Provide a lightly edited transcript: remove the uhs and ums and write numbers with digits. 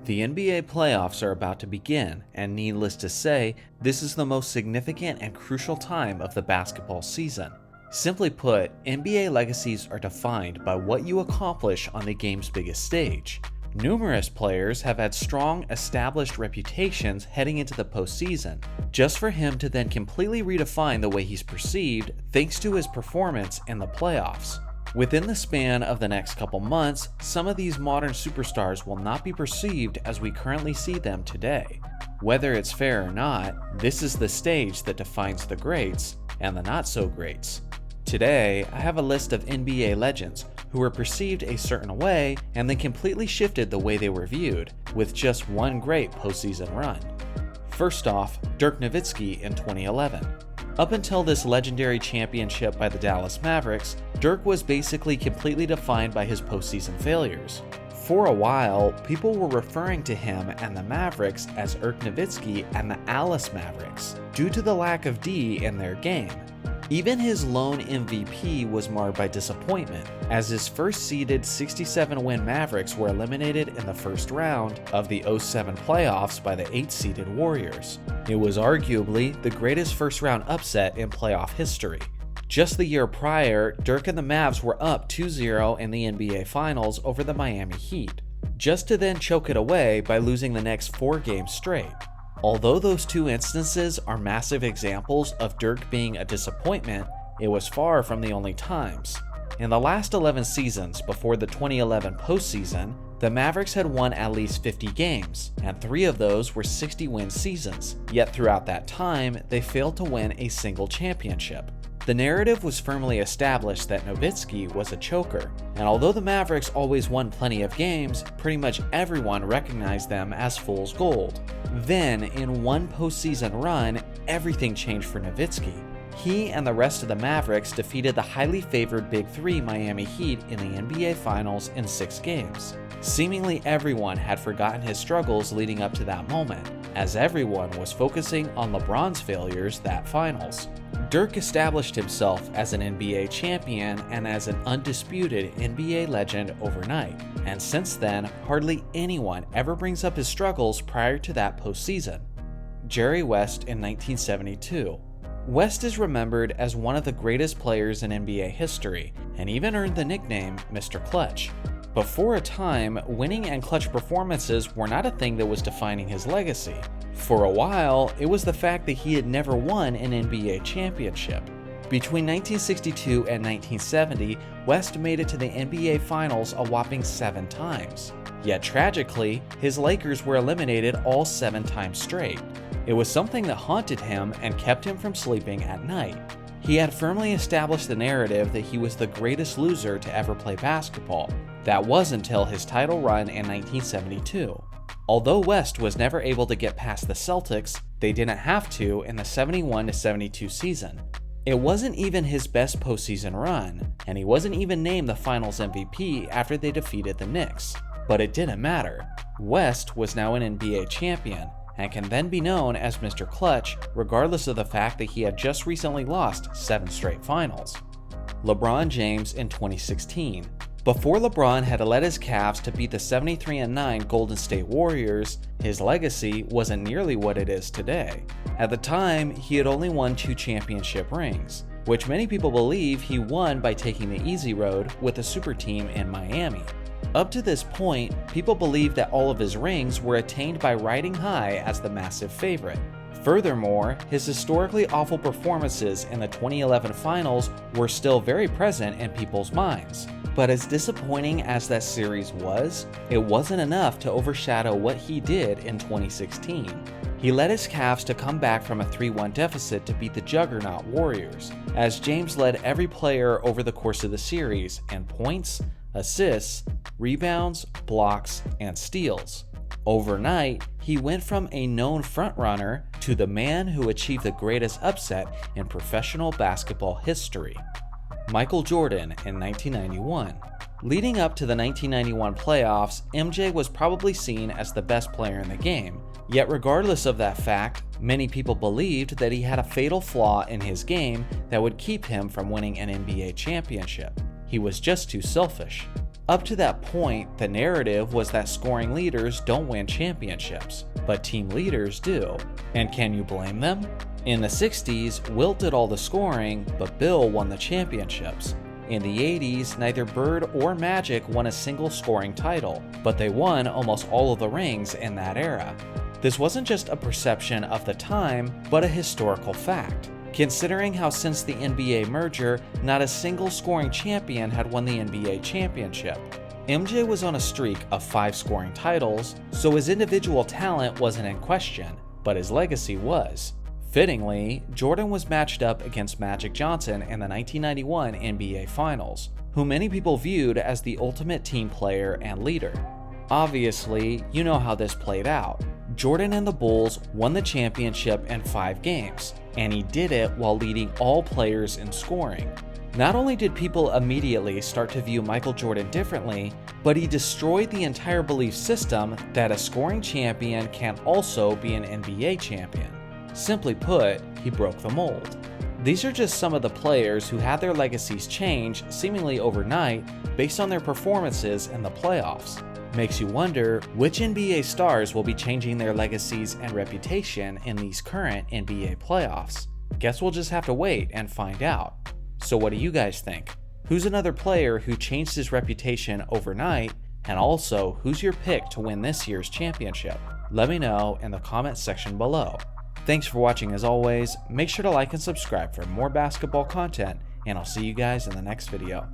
The NBA playoffs are about to begin, and needless to say, this is the most significant and crucial time of the basketball season. Simply put, NBA legacies are defined by what you accomplish on the game's biggest stage. Numerous players have had strong, established reputations heading into the postseason, just for him to then completely redefine the way he's perceived thanks to his performance in the playoffs. Within the span of the next couple months, some of these modern superstars will not be perceived as we currently see them today. Whether it's fair or not, this is the stage that defines the greats and the not-so-greats. Today, I have a list of NBA legends who were perceived a certain way and then completely shifted the way they were viewed, with just one great postseason run. First off, Dirk Nowitzki in 2011. Up until this legendary championship by the Dallas Mavericks, Dirk was basically completely defined by his postseason failures. For a while, people were referring to him and the Mavericks as Dirk Nowitzki and the Alice Mavericks, due to the lack of D in their game. Even his lone MVP was marred by disappointment, as his first-seeded 67-win Mavericks were eliminated in the first round of the 2007 playoffs by the 8th-seeded Warriors. It was arguably the greatest first-round upset in playoff history. Just the year prior, Dirk and the Mavs were up 2-0 in the NBA Finals over the Miami Heat, just to then choke it away by losing the next 4 games straight. Although those two instances are massive examples of Dirk being a disappointment, it was far from the only times. In the last 11 seasons before the 2011 postseason, the Mavericks had won at least 50 games, and 3 of those were 60-win seasons, yet throughout that time, they failed to win a single championship. The narrative was firmly established that Nowitzki was a choker, and although the Mavericks always won plenty of games, pretty much everyone recognized them as fool's gold. Then, in one postseason run, everything changed for Nowitzki. He and the rest of the Mavericks defeated the highly favored Big Three Miami Heat in the NBA Finals in 6 games. Seemingly everyone had forgotten his struggles leading up to that moment, as everyone was focusing on LeBron's failures that finals. Dirk established himself as an NBA champion and as an undisputed NBA legend overnight, and since then, hardly anyone ever brings up his struggles prior to that postseason. Jerry West in 1972. West is remembered as one of the greatest players in NBA history, and even earned the nickname Mr. Clutch. But for a time, winning and clutch performances were not a thing that was defining his legacy. For a while, it was the fact that he had never won an NBA championship. Between 1962 and 1970, West made it to the NBA Finals a whopping 7 times. Yet tragically, his Lakers were eliminated all 7 times straight. It was something that haunted him and kept him from sleeping at night. He had firmly established the narrative that he was the greatest loser to ever play basketball. That was until his title run in 1972. Although West was never able to get past the Celtics, they didn't have to in the 71-72 season. It wasn't even his best postseason run, and he wasn't even named the Finals MVP after they defeated the Knicks. But it didn't matter. West was now an NBA champion, and can then be known as Mr. Clutch regardless of the fact that he had just recently lost 7 straight finals. LeBron James in 2016. Before LeBron had led his Cavs to beat the 73-9 Golden State Warriors, his legacy wasn't nearly what it is today. At the time, he had only won 2 championship rings, which many people believe he won by taking the easy road with a super team in Miami. Up to this point, people believed that all of his rings were attained by riding high as the massive favorite. Furthermore, his historically awful performances in the 2011 finals were still very present in people's minds. But as disappointing as that series was, it wasn't enough to overshadow what he did in 2016. He led his Cavs to come back from a 3-1 deficit to beat the juggernaut Warriors, as James led every player over the course of the series in points, assists, rebounds, blocks, and steals. Overnight, he went from a known frontrunner to the man who achieved the greatest upset in professional basketball history. Michael Jordan in 1991. Leading up to the 1991 playoffs, MJ was probably seen as the best player in the game. Yet regardless of that fact, many people believed that he had a fatal flaw in his game that would keep him from winning an NBA championship. He was just too selfish. Up to that point, the narrative was that scoring leaders don't win championships, but team leaders do. And can you blame them? In the 60s, Wilt did all the scoring, but Bill won the championships. In the 80s, neither Bird or Magic won a single scoring title, but they won almost all of the rings in that era. This wasn't just a perception of the time, but a historical fact, considering how since the NBA merger, not a single scoring champion had won the NBA championship. MJ was on a streak of 5 scoring titles, so his individual talent wasn't in question, but his legacy was. Fittingly, Jordan was matched up against Magic Johnson in the 1991 NBA Finals, who many people viewed as the ultimate team player and leader. Obviously, you know how this played out. Jordan and the Bulls won the championship in 5 games, and he did it while leading all players in scoring. Not only did people immediately start to view Michael Jordan differently, but he destroyed the entire belief system that a scoring champion can also be an NBA champion. Simply put, he broke the mold. These are just some of the players who had their legacies change seemingly overnight based on their performances in the playoffs. Makes you wonder which NBA stars will be changing their legacies and reputation in these current NBA playoffs. Guess we'll just have to wait and find out. So what do you guys think? Who's another player who changed his reputation overnight? And also, who's your pick to win this year's championship? Let me know in the comments section below. Thanks for watching as always. Make sure to like and subscribe for more basketball content, and I'll see you guys in the next video.